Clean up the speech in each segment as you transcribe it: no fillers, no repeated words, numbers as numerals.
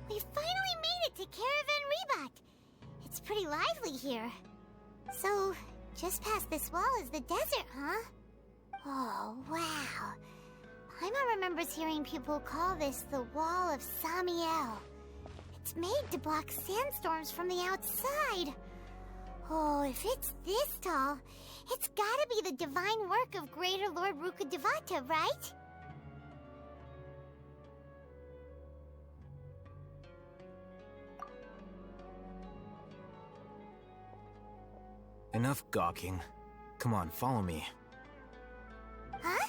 We finally made it to Caravan Reebok. It's pretty lively here. So, just past this wall is the desert, huh? Oh, wow. Paimon remembers hearing people call this the Wall of Samiel. It's made to block sandstorms from the outside. Oh, if it's this tall, it's gotta be the divine work of Greater Lord Rukkhadevata, right? Enough gawking. Come on, follow me. Huh?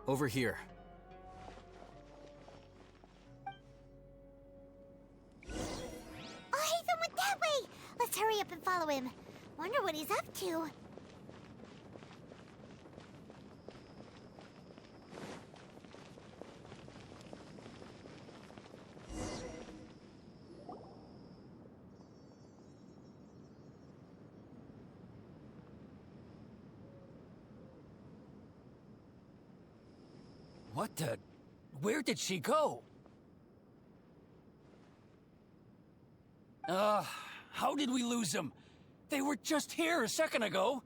Over here. Oh, Haytham went that way! Let's hurry up and follow him. Wonder what he's up to. What the... Where did she go? How did we lose them? They were just here a second ago.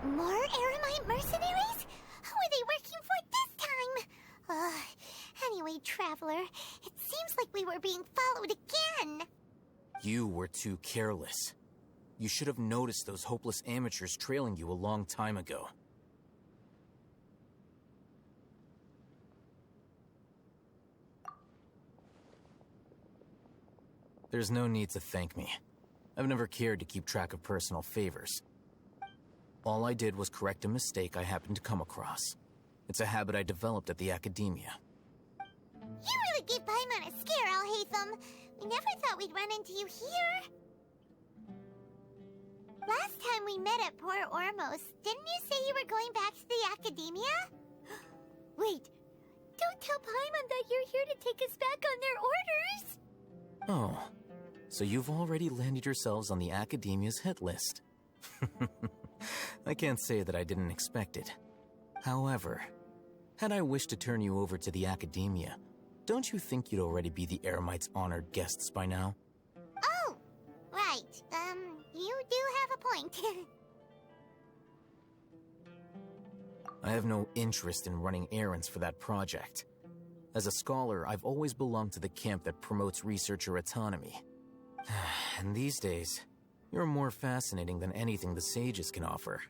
More Aramite mercenaries? Who are they working for this time? Anyway, Traveler, it seems like we were being followed again. You were too careless. You should have noticed those hopeless amateurs trailing you a long time ago. There's no need to thank me. I've never cared to keep track of personal favors. All I did was correct a mistake I happened to come across. It's a habit I developed at the academia. You really gave Paimon a scare, Al-Haytham. We never thought we'd run into you here. Last time we met at Port Ormos, didn't you say you were going back to the academia? Wait, don't tell Paimon that you're here to take us back on their orders! Oh, so you've already landed yourselves on the academia's hit list. I can't say that I didn't expect it. However, had I wished to turn you over to the academia, don't you think you'd already be the Eremites' honored guests by now? Oh, right. You do have a point. I have no interest in running errands for that project. As a scholar, I've always belonged to the camp that promotes researcher autonomy. And these days, you're more fascinating than anything the sages can offer.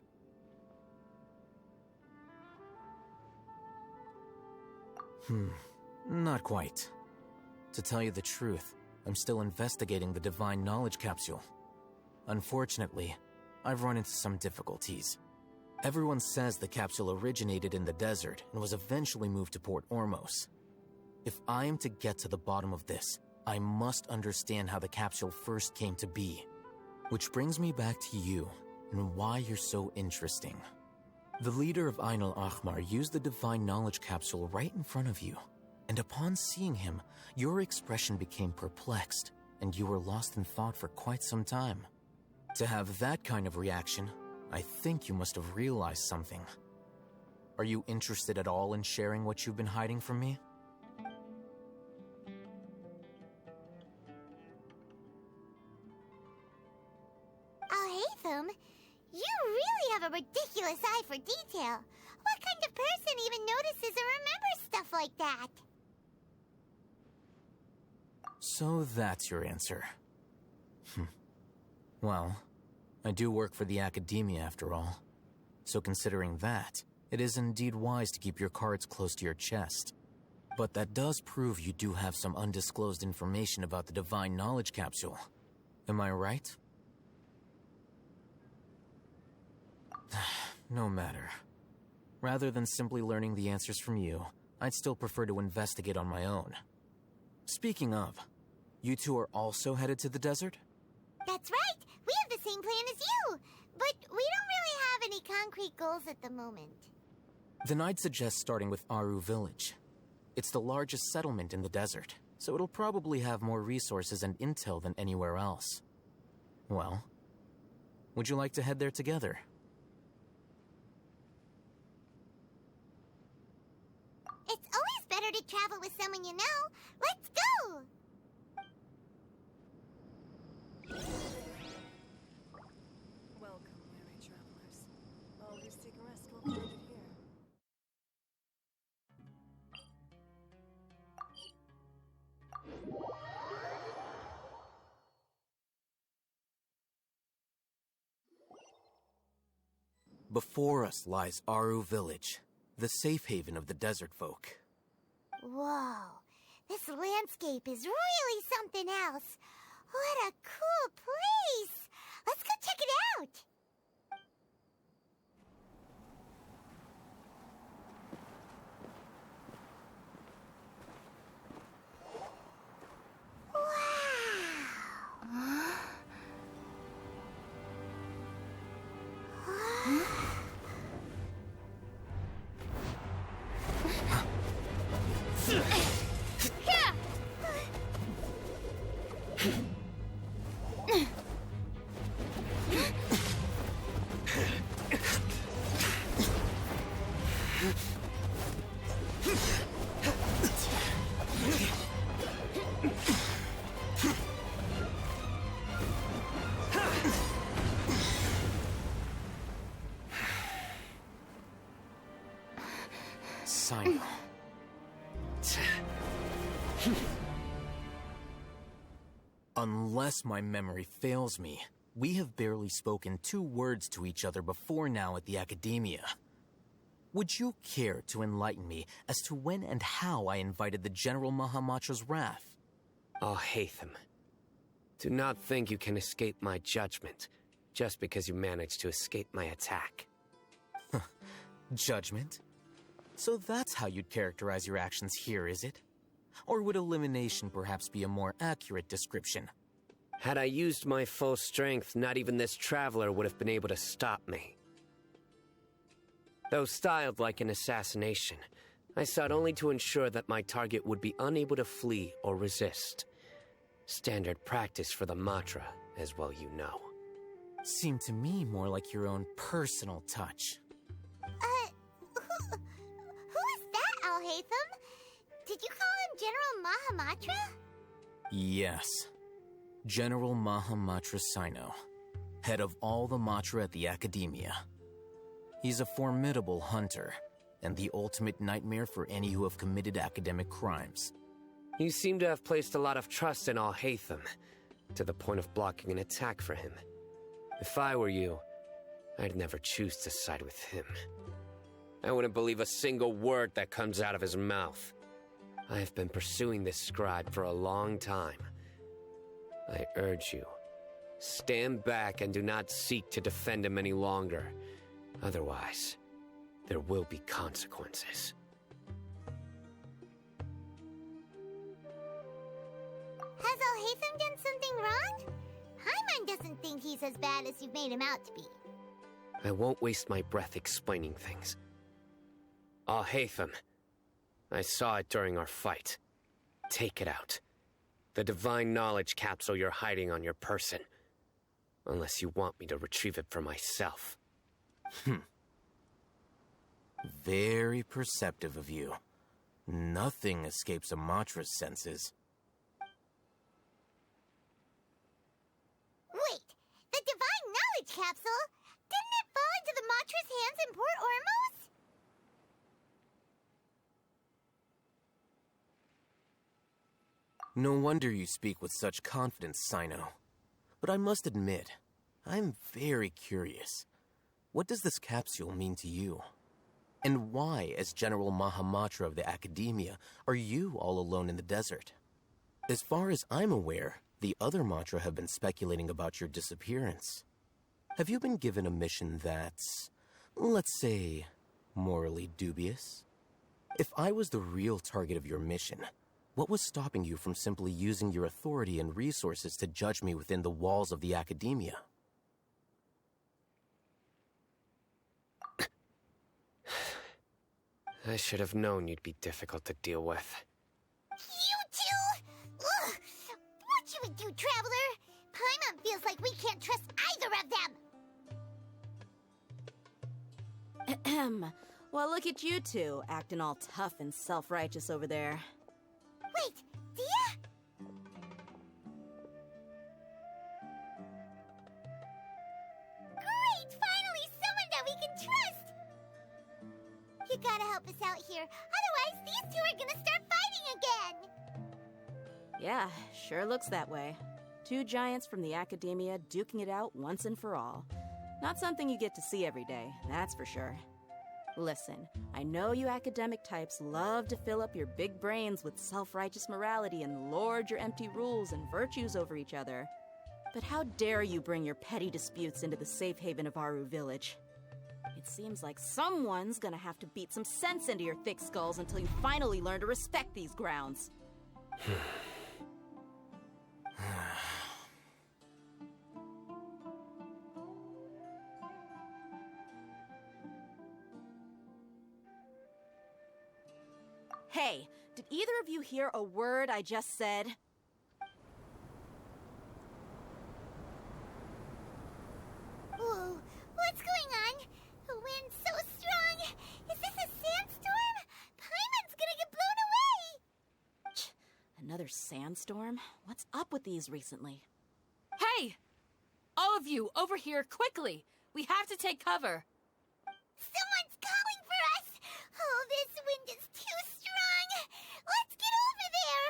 Not quite. To tell you the truth, I'm still investigating the Divine Knowledge Capsule. Unfortunately, I've run into some difficulties. Everyone says the capsule originated in the desert and was eventually moved to Port Ormos. If I am to get to the bottom of this, I must understand how the capsule first came to be. Which brings me back to you and why you're so interesting. The leader of Ain al-Ahmar used the Divine Knowledge Capsule right in front of you, and upon seeing him, your expression became perplexed, and you were lost in thought for quite some time. To have that kind of reaction, I think you must have realized something. Are you interested at all in sharing what you've been hiding from me? Al-Haytham, you really have a ridiculous eye for detail. What kind of person even notices or remembers stuff like that? So that's your answer. Well, I do work for the academia after all. So considering that, it is indeed wise to keep your cards close to your chest. But that does prove you do have some undisclosed information about the Divine Knowledge Capsule. Am I right? No matter. Rather than simply learning the answers from you, I'd still prefer to investigate on my own. Speaking of, you two are also headed to the desert? That's right! We have the same plan as you! But we don't really have any concrete goals at the moment. Then I'd suggest starting with Aru Village. It's the largest settlement in the desert, so it'll probably have more resources and intel than anywhere else. Well, would you like to head there together? prefer to travel with someone you know. Let's go! Welcome, weary travelers. All who seek rest will find it here. Before us lies Aru Village, the safe haven of the desert folk. Whoa, this landscape is really something else. What a cool place! Let's go check it out! Sino. Unless my memory fails me, we have barely spoken 2 words to each other before now at the Academia. Would you care to enlighten me as to when and how I invited the General Mahamatra's wrath? Oh, Hatham. Do not think you can escape my judgment just because you managed to escape my attack. Judgment? So that's how you'd characterize your actions here, is it? Or would elimination perhaps be a more accurate description? Had I used my full strength, not even this traveler would have been able to stop me. Though styled like an assassination, I sought only to ensure that my target would be unable to flee or resist. Standard practice for the Matra, as well you know. Seemed to me more like your own personal touch. Who is that, Al-Haytham? Did you call him General Mahamatra? Yes. General Mahamatra Sino, head of all the Matra at the Academia. He's a formidable hunter, and the ultimate nightmare for any who have committed academic crimes. You seem to have placed a lot of trust in Al-Haytham, to the point of blocking an attack for him. If I were you, I'd never choose to side with him. I wouldn't believe a single word that comes out of his mouth. I have been pursuing this scribe for a long time. I urge you, stand back and do not seek to defend him any longer. Otherwise, there will be consequences. Has Al-Haytham done something wrong? Paimon doesn't think he's as bad as you've made him out to be. I won't waste my breath explaining things. Al-Haytham, I saw it during our fight. Take it out. The divine knowledge capsule you're hiding on your person. Unless you want me to retrieve it for myself. Very perceptive of you. Nothing escapes a Matra's senses. Wait, the divine knowledge capsule? Didn't it fall into the Matra's hands in Port Ormos? No wonder you speak with such confidence, Sino. But I must admit, I'm very curious. What does this capsule mean to you? And why, as General Mahamatra of the Academia, are you all alone in the desert? As far as I'm aware, the other Matra have been speculating about your disappearance. Have you been given a mission that's, let's say, morally dubious? If I was the real target of your mission, what was stopping you from simply using your authority and resources to judge me within the walls of the Academia? I should have known you'd be difficult to deal with. You two? Ugh! What should we do, Traveler? Paimon feels like we can't trust either of them. Well, look at you two, acting all tough and self-righteous over there. Wait, Dia? Great! Finally, someone that we can trust! You gotta help us out here, otherwise these two are gonna start fighting again! Yeah, sure looks that way. Two giants from the academia duking it out once and for all. Not something you get to see every day, that's for sure. Listen, I know you academic types love to fill up your big brains with self-righteous morality and lord your empty rules and virtues over each other. But how dare you bring your petty disputes into the safe haven of Aru Village? It seems like someone's gonna have to beat some sense into your thick skulls until you finally learn to respect these grounds. Hey, did either of you hear a word I just said? Whoa, what's going on? The wind's so strong! Is this a sandstorm? Paimon's gonna get blown away! Another sandstorm? What's up with these recently? Hey! All of you, over here, quickly! We have to take cover! Someone's calling for us! Oh, this wind is too strong! Let's get over there!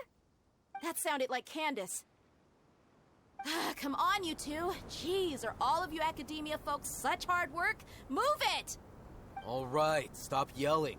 That sounded like Candace. Come on, you two. Jeez, are all of you academia folks such hard work? Move it! All right, stop yelling.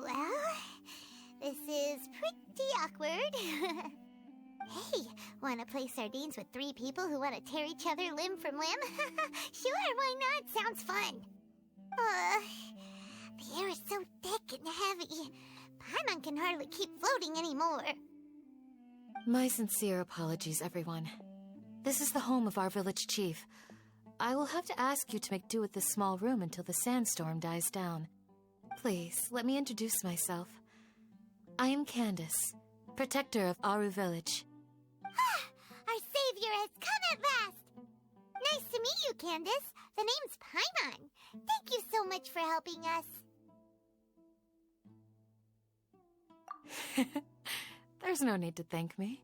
Well, this is pretty awkward. Hey, wanna play sardines with three people who wanna tear each other limb from limb? Sure, why not? Sounds fun. The air is so thick and heavy. Paimon can hardly keep floating anymore. My sincere apologies, everyone. This is the home of our village chief. I will have to ask you to make do with this small room until the sandstorm dies down. Please, let me introduce myself. I am Candace, protector of Aru Village. Our savior has come at last! Nice to meet you, Candace. The name's Paimon. Thank you so much for helping us. There's no need to thank me.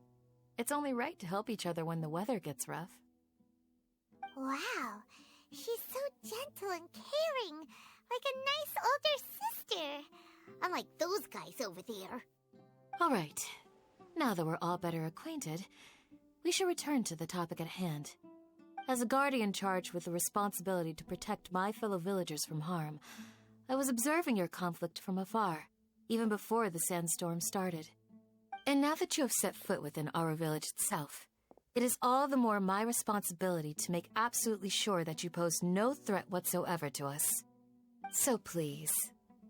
It's only right to help each other when the weather gets rough. Wow, she's so gentle and caring, like a nice older sister. Unlike those guys over there. All right. Now that we're all better acquainted, we should return to the topic at hand. As a guardian charged with the responsibility to protect my fellow villagers from harm, I was observing your conflict from afar, even before the sandstorm started. And now that you have set foot within our village itself, it is all the more my responsibility to make absolutely sure that you pose no threat whatsoever to us. So please,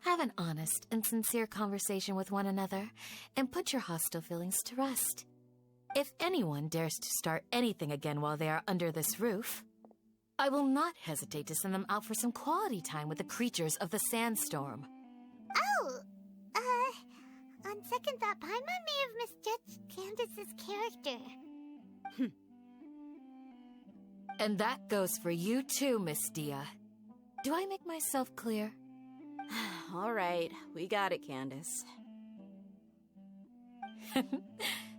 have an honest and sincere conversation with one another and put your hostile feelings to rest. If anyone dares to start anything again while they are under this roof, I will not hesitate to send them out for some quality time with the creatures of the sandstorm. Oh, on second thought, Paimon may have misjudged Candace's character. And that goes for you too, Miss Dia. Do I make myself clear? All right, we got it, Candace.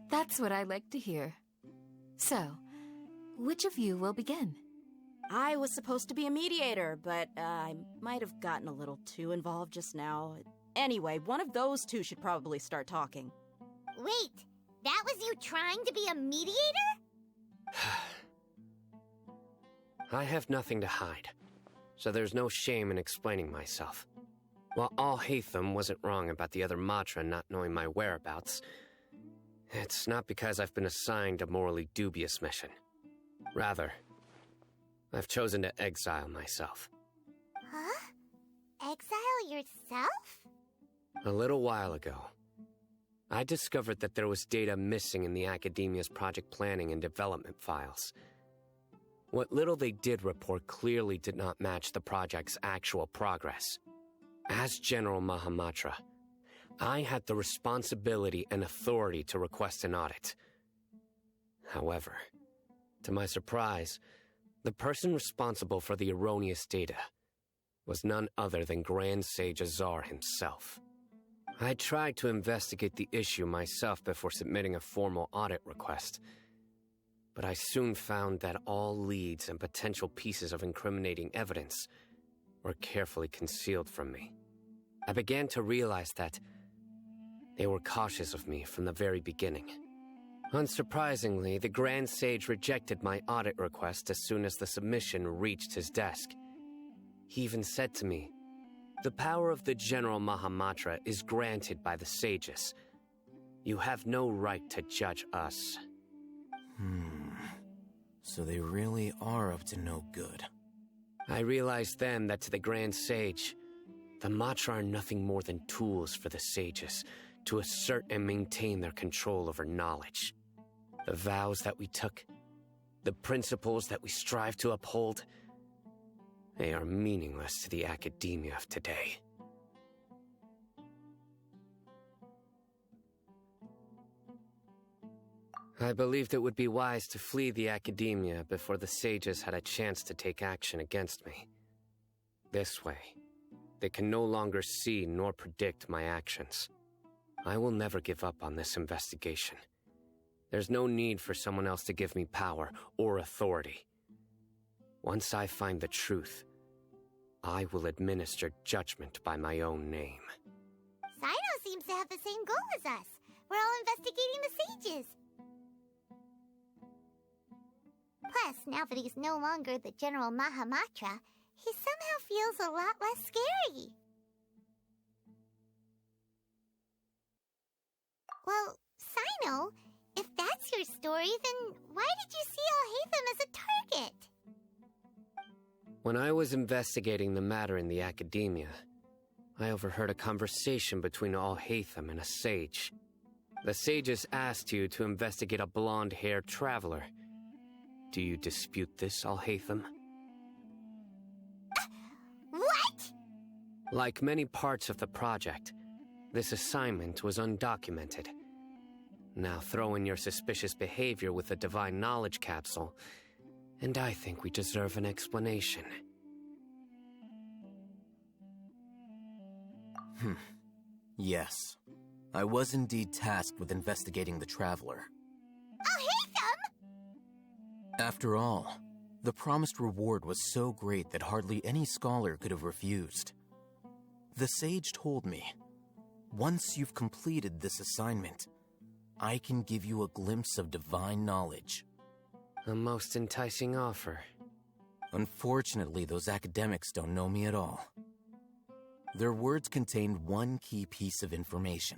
That's what I like to hear. So, which of you will begin? I was supposed to be a mediator, but I might have gotten a little too involved just now. Anyway, one of those two should probably start talking. Wait, that was you trying to be a mediator? I have nothing to hide, so there's no shame in explaining myself. While Al-Haytham wasn't wrong about the other Matra not knowing my whereabouts, it's not because I've been assigned a morally dubious mission. Rather, I've chosen to exile myself. Huh? Exile yourself? A little while ago, I discovered that there was data missing in the Academia's project planning and development files. What little they did report clearly did not match the project's actual progress. As General Mahamatra, I had the responsibility and authority to request an audit. However, to my surprise, the person responsible for the erroneous data was none other than Grand Sage Azar himself. I tried to investigate the issue myself before submitting a formal audit request, but I soon found that all leads and potential pieces of incriminating evidence were carefully concealed from me. I began to realize that they were cautious of me from the very beginning. Unsurprisingly, the Grand Sage rejected my audit request as soon as the submission reached his desk. He even said to me, "The power of the General Mahamatra is granted by the sages. You have no right to judge us." So they really are up to no good. I realized then that to the Grand Sage, the Matra are nothing more than tools for the sages to assert and maintain their control over knowledge. The vows that we took, the principles that we strive to uphold, they are meaningless to the academia of today. I believed it would be wise to flee the academia before the sages had a chance to take action against me. This way, they can no longer see nor predict my actions. I will never give up on this investigation. There's no need for someone else to give me power or authority. Once I find the truth, I will administer judgment by my own name. Sino seems to have the same goal as us. We're all investigating the sages. Plus, now that he's no longer the General Mahamatra, he somehow feels a lot less scary. Well, Sino, if that's your story, then why did you see Al-Haytham as a target? When I was investigating the matter in the academia, I overheard a conversation between Al-Haytham and a sage. The sages asked you to investigate a blonde-haired traveler. Do you dispute this, Al-Haytham? What? Like many parts of the project, this assignment was undocumented. Now throw in your suspicious behavior with the Divine Knowledge Capsule, and I think we deserve an explanation. Yes. I was indeed tasked with investigating the Traveler. Al-Haytham! After all, the promised reward was so great that hardly any scholar could have refused. The sage told me, once you've completed this assignment, I can give you a glimpse of divine knowledge. A most enticing offer. Unfortunately, those academics don't know me at all. Their words contained one key piece of information,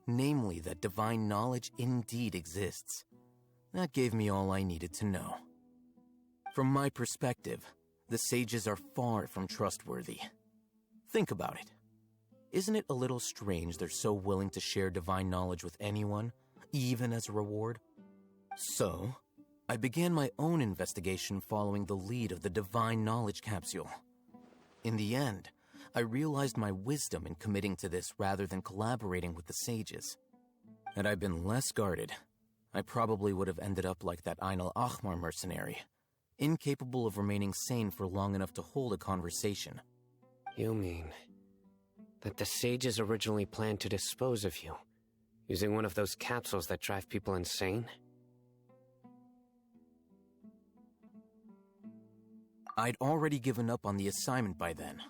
namely that divine knowledge indeed exists. That gave me all I needed to know. From my perspective, the sages are far from trustworthy. Think about it. Isn't it a little strange they're so willing to share divine knowledge with anyone, even as a reward? So, I began my own investigation following the lead of the Divine Knowledge Capsule. In the end, I realized my wisdom in committing to this rather than collaborating with the sages. Had I been less guarded, I probably would have ended up like that Ain al-Ahmar mercenary, incapable of remaining sane for long enough to hold a conversation. You mean that the sages originally planned to dispose of you, using one of those capsules that drive people insane? I'd already given up on the assignment by then.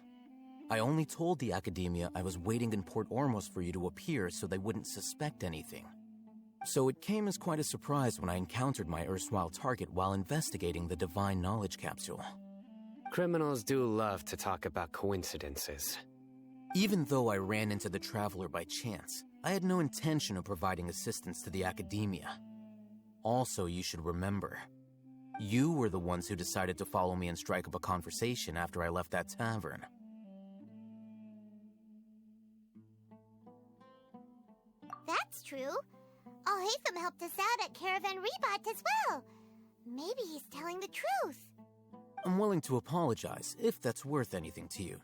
I only told the academia I was waiting in Port Ormos for you to appear so they wouldn't suspect anything. So it came as quite a surprise when I encountered my erstwhile target while investigating the Divine Knowledge Capsule. Criminals do love to talk about coincidences. Even though I ran into the Traveler by chance, I had no intention of providing assistance to the Academia. Also, you should remember, you were the ones who decided to follow me and strike up a conversation after I left that tavern. That's true. Alhaitham helped us out at Caravan Rebot as well. Maybe he's telling the truth. I'm willing to apologize, if that's worth anything to you.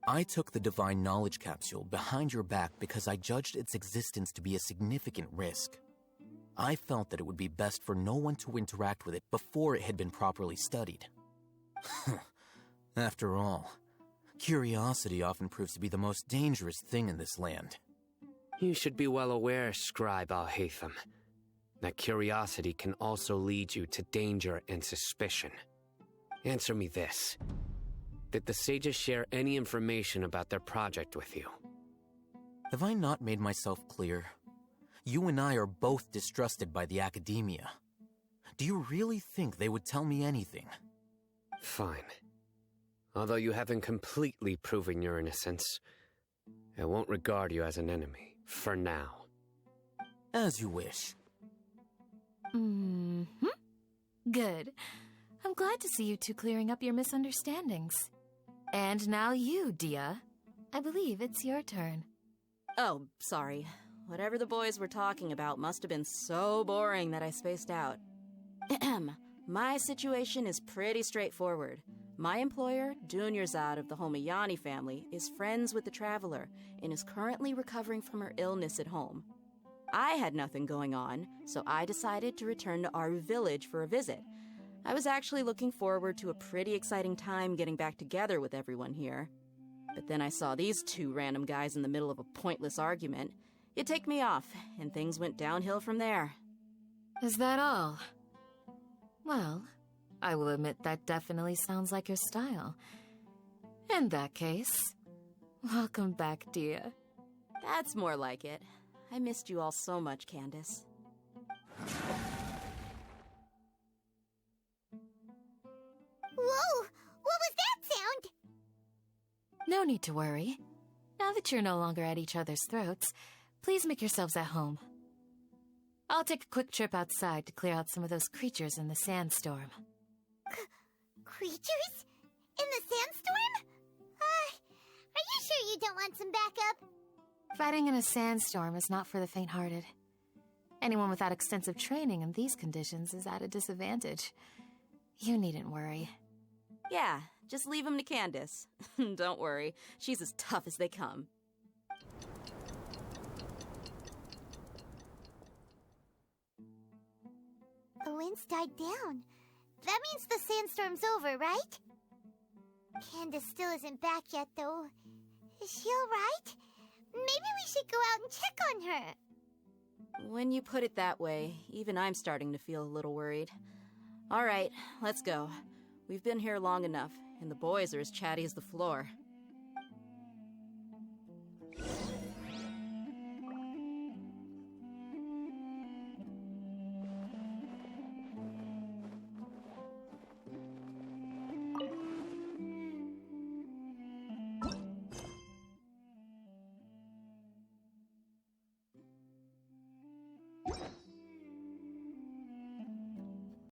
I took the Divine Knowledge Capsule behind your back because I judged its existence to be a significant risk. I felt that it would be best for no one to interact with it before it had been properly studied. After all, curiosity often proves to be the most dangerous thing in this land. You should be well aware, Scribe Alhaitham, that curiosity can also lead you to danger and suspicion. Answer me this. Did the sages share any information about their project with you? Have I not made myself clear? You and I are both distrusted by the Academia. Do you really think they would tell me anything? Fine. Although you haven't completely proven your innocence, I won't regard you as an enemy, for now. As you wish. Good. I'm glad to see you two clearing up your misunderstandings. And now you, Dia. I believe it's your turn. Oh, sorry. Whatever the boys were talking about must have been so boring that I spaced out. My situation is pretty straightforward. My employer, Dunyarzad of the Homayani family, is friends with the Traveler and is currently recovering from her illness at home. I had nothing going on, so I decided to return to our village for a visit. I was actually looking forward to a pretty exciting time getting back together with everyone here. But then I saw these two random guys in the middle of a pointless argument. It ticked me off, and things went downhill from there. Is that all? Well, I will admit that definitely sounds like your style. In that case, welcome back, Dia. That's more like it. I missed you all so much, Candace. Whoa! What was that sound? No need to worry. Now that you're no longer at each other's throats, please make yourselves at home. I'll take a quick trip outside to clear out some of those creatures in the sandstorm. Creatures? In the sandstorm? Are you sure you don't want some backup? Fighting in a sandstorm is not for the faint-hearted. Anyone without extensive training in these conditions is at a disadvantage. You needn't worry. Yeah, just leave him to Candace. Don't worry, she's as tough as they come. The wind's died down. That means the sandstorm's over, right? Candace still isn't back yet, though. Is she alright? Maybe we should go out and check on her. When you put it that way, even I'm starting to feel a little worried. All right, let's go. We've been here long enough, and the boys are as chatty as the floor.